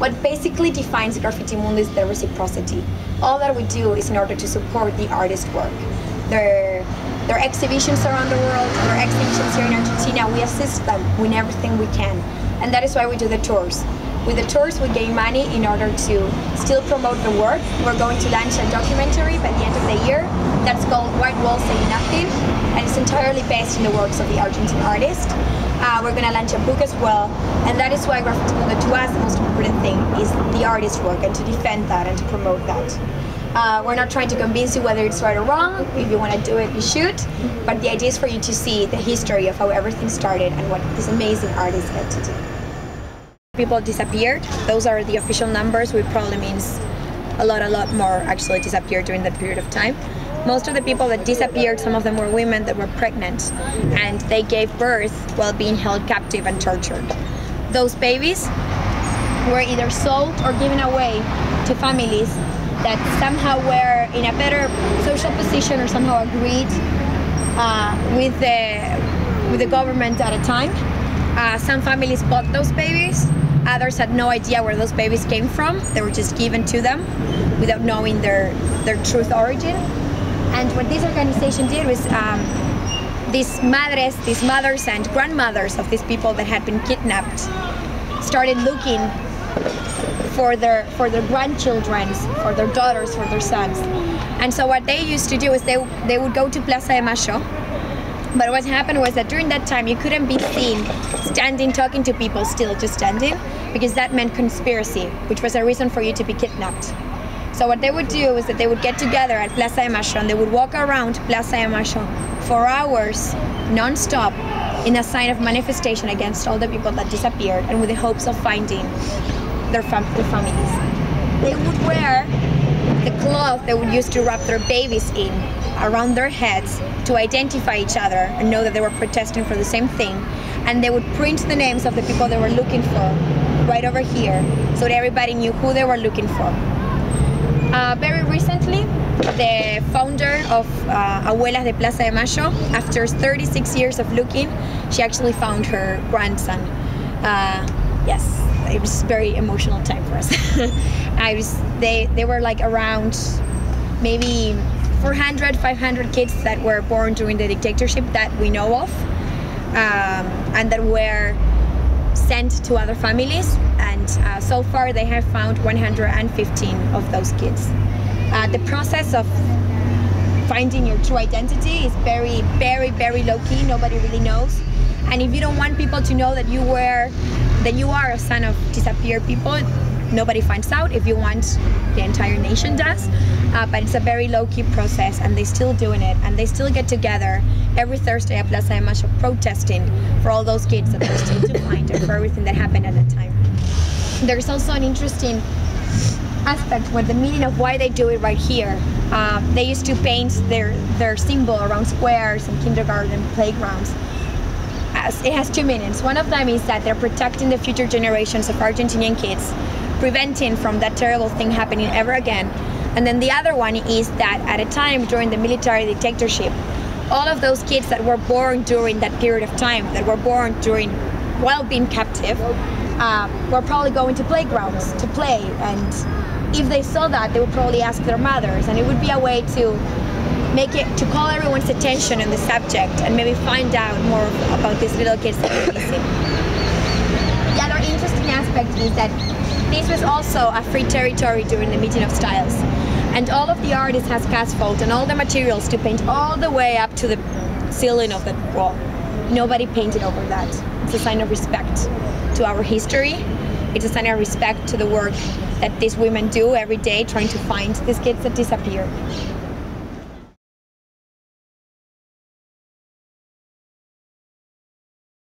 What basically defines Graffitimundo is the reciprocity. All that we do is in order to support the artist's work. Their exhibitions around the world, their exhibitions here in Argentina, we assist them with everything we can. And that is why we do the tours. With the tours, we gain money in order to still promote the work. We're going to launch a documentary by the end of the year that's called White Walls Say Nothing, and it's entirely based on the works of the Argentine artist. We're going to launch a book as well, and that is why Graffitimundo, to us, the most important thing is the artist's work and to defend that and to promote that. We're not trying to convince you whether it's right or wrong. If you want to do it, you should. But the idea is for you to see the history of how everything started and what this amazing artist got to do. People disappeared. Those are the official numbers, which probably means a lot more actually disappeared during that period of time. Most of the people that disappeared, some of them were women that were pregnant, and they gave birth while being held captive and tortured. Those babies were either sold or given away to families that somehow were in a better social position or somehow agreed with the government at a time. Some families bought those babies. Others had no idea where those babies came from. They were just given to them without knowing their truth origin. And what this organization did was these mothers and grandmothers of these people that had been kidnapped started looking for their grandchildren, for their daughters, for their sons. And so what they used to do is they would go to Plaza de Mayo. But what happened was that during that time you couldn't be seen standing talking to people, still just standing, because that meant conspiracy, which was a reason for you to be kidnapped. So what they would do is that they would get together at Plaza de Mayo and they would walk around Plaza de Mayo for hours non-stop in a sign of manifestation against all the people that disappeared and with the hopes of finding their families. They would wear the cloth they would use to wrap their babies in around their heads to identify each other and know that they were protesting for the same thing. And they would print the names of the people they were looking for right over here so that everybody knew who they were looking for. Very recently, the founder of Abuelas de Plaza de Mayo, after 36 years of looking, she actually found her grandson. Yes, it was a very emotional time for us. They were like around maybe 400, 500 kids that were born during the dictatorship that we know of, and that were sent to other families, and so far they have found 115 of those kids. The process of finding your true identity is very low-key. Nobody really knows, and if you don't want people to know that you are a son of disappeared people, nobody finds out. If you want, the entire nation does, but it's a very low-key process, and they're still doing it, and they still get together every Thursday at Plaza de Mayo protesting for all those kids that they're still to find and for everything that happened at that time. There's also an interesting aspect with the meaning of why they do it right here. They used to paint their symbol around squares and kindergarten playgrounds. It has two meanings. One of them is that they're protecting the future generations of Argentinian kids, preventing from that terrible thing happening ever again. And then the other one is that at a time during the military dictatorship, all of those kids that were born during that period of time, that were born while being captive, were probably going to playgrounds to play. And if they saw that, they would probably ask their mothers, and it would be a way to to call everyone's attention on the subject and maybe find out more about these little kids that were missing. The other interesting aspect is that this was also a free territory during the meeting of styles, and all of the artists has asphalt and all the materials to paint all the way up to the ceiling of the wall. Nobody painted over that. It's a sign of respect to our history. It's a sign of respect to the work that these women do every day trying to find these kids that disappear.